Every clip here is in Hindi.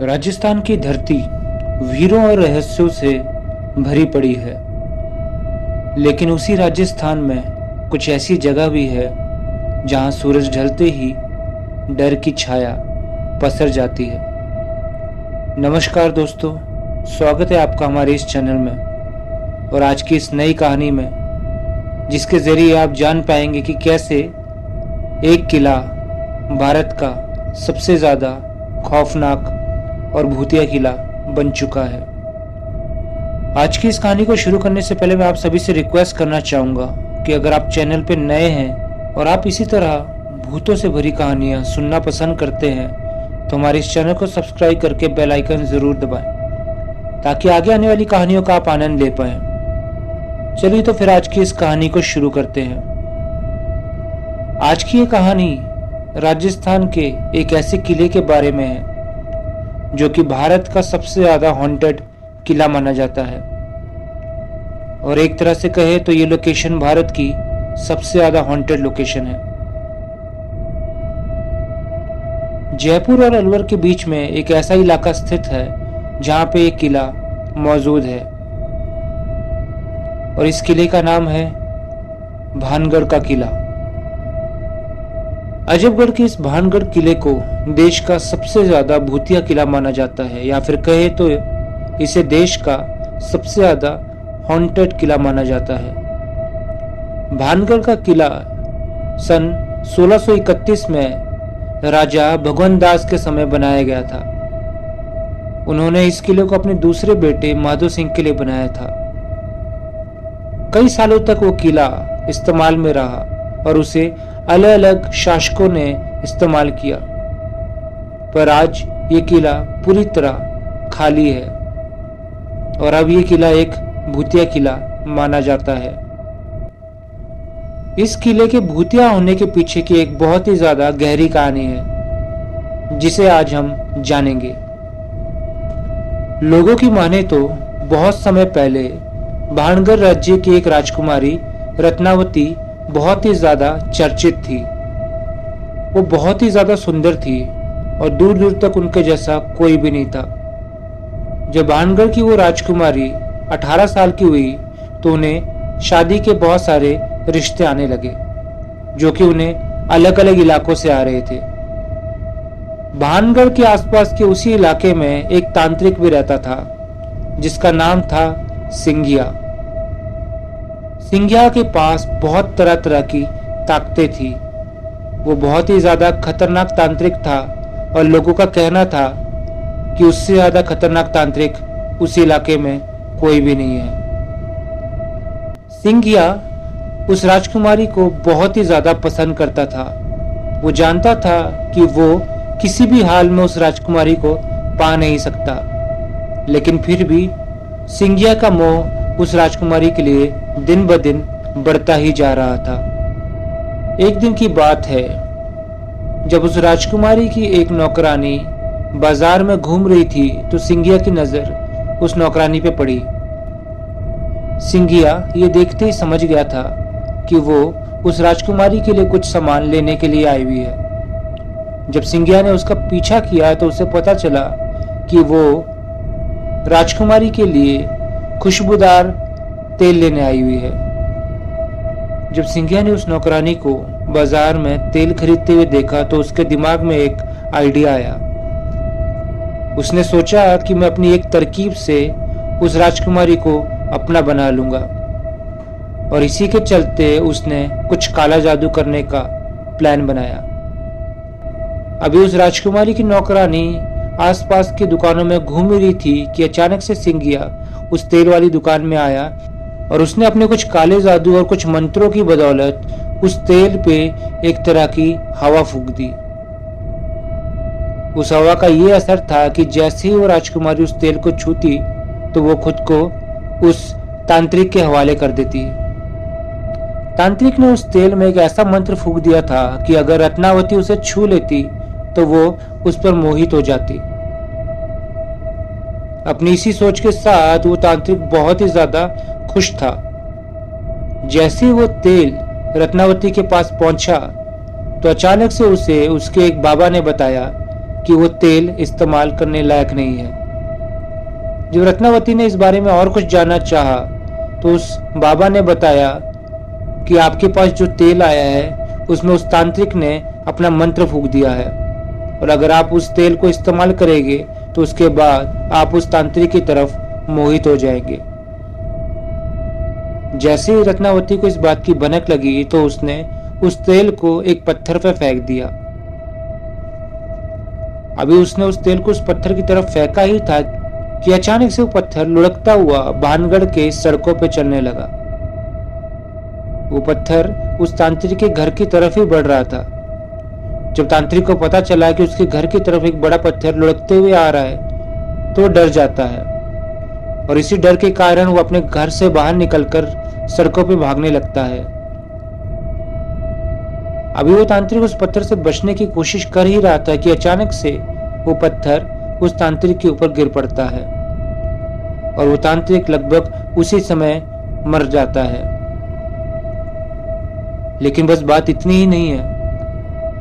राजस्थान की धरती वीरों और रहस्यों से भरी पड़ी है, लेकिन उसी राजस्थान में कुछ ऐसी जगह भी है जहां सूरज ढलते ही डर की छाया पसर जाती है। नमस्कार दोस्तों, स्वागत है आपका हमारे इस चैनल में और आज की इस नई कहानी में, जिसके जरिए आप जान पाएंगे कि कैसे एक किला भारत का सबसे ज़्यादा खौफनाक और भूतिया किला बन चुका है। आज की इस कहानी को शुरू करने से पहले मैं आप सभी से रिक्वेस्ट करना चाहूँगा कि अगर आप चैनल पर नए हैं और आप इसी तरह भूतों से भरी कहानियाँ सुनना पसंद करते हैं तो हमारे इस चैनल को सब्सक्राइब करके बेल आइकन ज़रूर दबाएं ताकि आगे आने वाली कहानियों का आप आनंद ले पाएं। चलिए तो फिर आज की इस कहानी को शुरू करते हैं। आज की ये कहानी राजस्थान के एक ऐसे किले के बारे में है जो कि भारत का सबसे ज्यादा हॉन्टेड किला माना जाता है और एक तरह से कहे तो ये लोकेशन भारत की सबसे ज्यादा हॉन्टेड लोकेशन है। जयपुर और अलवर के बीच में एक ऐसा इलाका स्थित है जहां पे एक किला मौजूद है और इस किले का नाम है भानगढ़ का किला। अजबगढ़ के इस भानगढ़ किले को देश का सबसे ज्यादा भूतिया किला माना जाता है, या फिर कहे तो इसे देश का सबसे ज्यादा हॉन्टेड किला माना जाता है। भानगढ़ का किला सन 1631 में राजा भगवंत दास के समय बनाया गया था। उन्होंने इस किले को अपने दूसरे बेटे माधो सिंह के लिए बनाया था। कई सालों तक वो किला इस्तेमाल में रहा और उसे अलग अलग शासकों ने इस्तेमाल किया, पर आज ये किला पूरी तरह खाली है और अब ये किला एक भूतिया किला माना जाता है। इस किले के भूतिया होने के पीछे की एक बहुत ही ज्यादा गहरी कहानी है जिसे आज हम जानेंगे। लोगों की माने तो बहुत समय पहले भानगढ़ राज्य की एक राजकुमारी रत्नावती बहुत ही ज्यादा चर्चित थी। वो बहुत ही ज्यादा सुंदर थी और दूर दूर तक उनके जैसा कोई भी नहीं था। जब भानगढ़ की वो राजकुमारी 18 साल की हुई तो उन्हें शादी के बहुत सारे रिश्ते आने लगे जो कि उन्हें अलग अलग इलाकों से आ रहे थे। भानगढ़ के आसपास के उसी इलाके में एक तांत्रिक भी रहता था जिसका नाम था सिंघिया। सिंघिया के पास बहुत तरह तरह की ताकतें थी। वो बहुत ही ज्यादा खतरनाक तांत्रिक था और लोगों का कहना था कि उससे ज्यादा खतरनाक तांत्रिक उस इलाके में कोई भी नहीं है। सिंघिया उस राजकुमारी को बहुत ही ज्यादा पसंद करता था। वो जानता था कि वो किसी भी हाल में उस राजकुमारी को पा नहीं सकता, लेकिन फिर भी सिंघिया का मोह उस राजकुमारी के लिए दिन ब दिन बढ़ता ही जा रहा था। एक दिन की बात है जब उस राजकुमारी की एक नौकरानी बाजार में घूम रही थी तो सिंघिया की नजर उस नौकरानी पे पड़ी। सिंघिया ये देखते ही समझ गया था कि वो उस राजकुमारी के लिए कुछ सामान लेने के लिए आई हुई है। जब सिंघिया ने उसका पीछा किया तो उसे पता चला कि वो राजकुमारी के लिए खुशबूदार तेल लेने आई हुई है। जब सिंघिया ने उस नौकरानी को बाजार में तेल खरीदते हुए देखा तो उसके दिमाग में एक आइडिया आया। उसने सोचा कि मैं अपनी एक तरकीब से उस राजकुमारी को अपना बना लूंगा और इसी के चलते उसने कुछ काला जादू करने का प्लान बनाया। अभी उस राजकुमारी की नौकरानी आसपास की दुकानों में घूम रही थी कि अचानक से सिंघिया उस तेल वाली दुकान में आया और उसने अपने कुछ काले जादू और कुछ मंत्रों की बदौलत उस तेल पे एक तरह की हवा फूंक दी। उस हवा का ये असर था कि जैसे ही वो राजकुमारी उस तेल को छूती तो वो खुद को उस तांत्रिक के हवाले कर देती। तांत्रिक ने उस तेल में एक ऐसा मंत्र फूंक दिया था कि अगर रत्नावती उसे छू लेती तो वो उस पर मोहित हो जाती। अपनी इसी सोच के साथ वो तांत्रिक बहुत ही ज्यादा खुश था। जैसे ही वो तेल रत्नावती के पास पहुंचा तो अचानक से उसे उसके एक बाबा ने बताया कि वो तेल इस्तेमाल करने लायक नहीं है। जब रत्नावती ने इस बारे में और कुछ जानना चाहा तो उस बाबा ने बताया कि आपके पास जो तेल आया है उसमें उस तांत्रिक ने अपना मंत्र फूंक दिया है, और अगर आप उस तेल को इस्तेमाल करेंगे तो उसके बाद आप उस तांत्रिक की तरफ मोहित हो जाएंगे। जैसे ही रत्नावती को इस बात की भनक लगी तो उसने उस तेल को एक पत्थर पर फेंक दिया। अभी उसने उस तेल को उस पत्थर की तरफ फेंका ही था कि अचानक से वो पत्थर लुढ़कता हुआ भानगढ़ के सड़कों पर चलने लगा। वो पत्थर उस तांत्रिक के घर की तरफ ही बढ़ रहा था। जब तांत्रिक को पता चला कि उसके घर की तरफ एक बड़ा पत्थर लुढ़कते हुए आ रहा है तो वो डर जाता है, और इसी डर के कारण वो अपने घर से बाहर निकलकर सड़कों पे भागने लगता है। अभी वो तांत्रिक उस पत्थर से बचने की कोशिश कर ही रहा था कि अचानक से वो पत्थर उस तांत्रिक के ऊपर गिर पड़ता है, और वो तांत्रिक लगभग उसी समय मर जाता है। लेकिन बस बात इतनी ही नहीं है,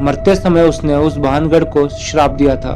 मरते समय उसने उस भानगढ़ को श्राप दिया था।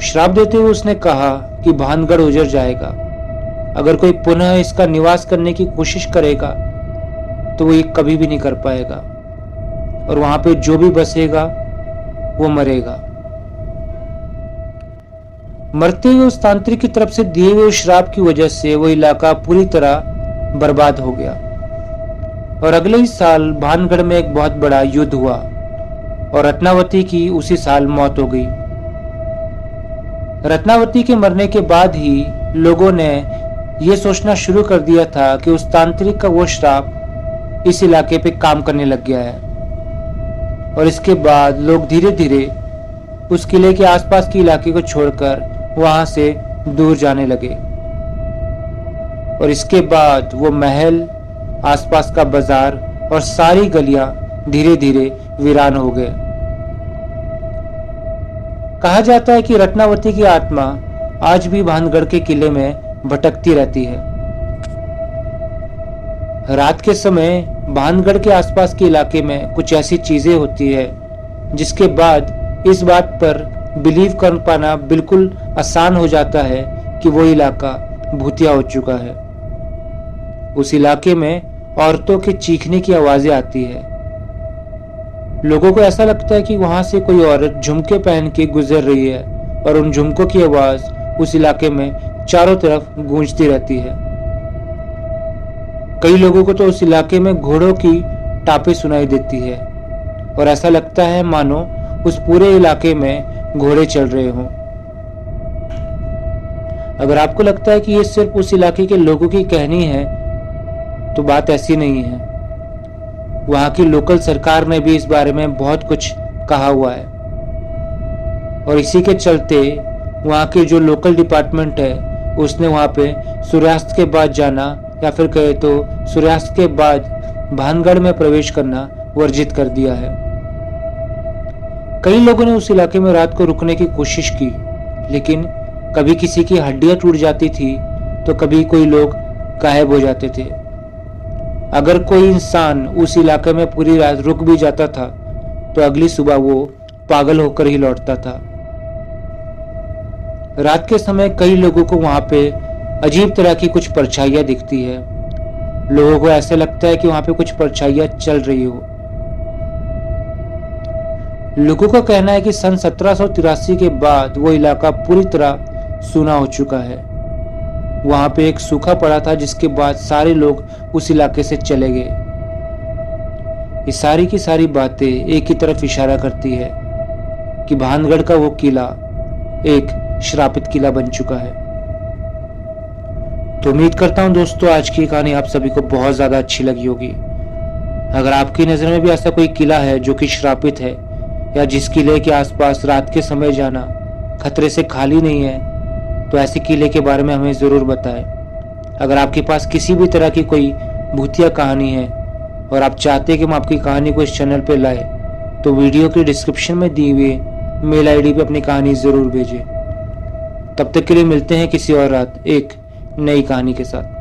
श्राप देते हुए उसने कहा कि भानगढ़ उजड़ जाएगा, अगर कोई पुनः इसका निवास करने की कोशिश करेगा तो वो ये कभी भी नहीं कर पाएगा, और वहां पे जो भी बसेगा वो मरेगा। मरते हुए उस तांत्रिक की तरफ से दिए हुए श्राप की वजह से वो इलाका पूरी तरह बर्बाद हो गया, और अगले ही साल भानगढ़ में एक बहुत बड़ा युद्ध हुआ और रत्नावती की उसी साल मौत हो गई। रत्नावती के मरने के बाद ही लोगों ने यह सोचना शुरू कर दिया था कि उस तांत्रिक का वो श्राप इस इलाके पे काम करने लग गया है, और इसके बाद लोग धीरे धीरे उस किले के आसपास के इलाके को छोड़कर वहां से दूर जाने लगे, और इसके बाद वो महल, आसपास का बाजार और सारी गलियां धीरे धीरे वीरान हो गए। कहा जाता है कि रत्नावती की आत्मा आज भी भानगढ़ के किले में भटकती रहती है। रात के समय भानगढ़ के आसपास के इलाके में कुछ ऐसी चीजें होती है जिसके बाद इस बात पर बिलीव कर पाना बिल्कुल आसान हो जाता है कि वो इलाका भूतिया हो चुका है। उस इलाके में औरतों के चीखने की आवाजें आती है। लोगों को ऐसा लगता है कि वहां से कोई औरत झुमके पहन के गुजर रही है, और उन झुमकों की आवाज उस इलाके में चारों तरफ गूंजती रहती है। कई लोगों को तो उस इलाके में घोड़ों की टापें सुनाई देती है, और ऐसा लगता है मानो उस पूरे इलाके में घोड़े चल रहे हों। अगर आपको लगता है कि ये सिर्फ उस इलाके के लोगों की कहानी है तो बात ऐसी नहीं है। वहां की लोकल सरकार ने भी इस बारे में बहुत कुछ कहा हुआ है, और इसी के चलते वहां के जो लोकल डिपार्टमेंट है उसने वहां पे सूर्यास्त के बाद जाना, या फिर कहे तो सूर्यास्त के बाद भानगढ़ में प्रवेश करना वर्जित कर दिया है। कई लोगों ने उस इलाके में रात को रुकने की कोशिश की, लेकिन कभी किसी की हड्डियां टूट जाती थी तो कभी कोई लोग गायब हो जाते थे। अगर कोई इंसान उस इलाके में पूरी रात रुक भी जाता था तो अगली सुबह वो पागल होकर ही लौटता था। रात के समय कई लोगों को वहां पे अजीब तरह की कुछ परछाइयां दिखती है। लोगों को ऐसे लगता है कि वहां पे कुछ परछाइयां चल रही हो। लोगों का कहना है कि सन 1783 के बाद वो इलाका पूरी तरह सूना हो चुका है। वहां पे एक सूखा पड़ा था जिसके बाद सारे लोग उस इलाके से चले गए। ये सारी की सारी बातें एक ही तरफ इशारा करती है कि भानगढ़ का वो किला एक श्रापित किला बन चुका है। तो उम्मीद करता हूं दोस्तों आज की कहानी आप सभी को बहुत ज्यादा अच्छी लगी होगी। अगर आपकी नजर में भी ऐसा कोई किला है जो कि श्रापित है, या जिस किले के आसपास रात के समय जाना खतरे से खाली नहीं है, तो ऐसे किले के बारे में हमें जरूर बताएं। अगर आपके पास किसी भी तरह की कोई भूतिया कहानी है और आप चाहते हैं कि हम आपकी कहानी को इस चैनल पे लाए, तो वीडियो के डिस्क्रिप्शन में दी हुई मेल आईडी पे अपनी कहानी जरूर भेजें। तब तक के लिए मिलते हैं किसी और रात एक नई कहानी के साथ।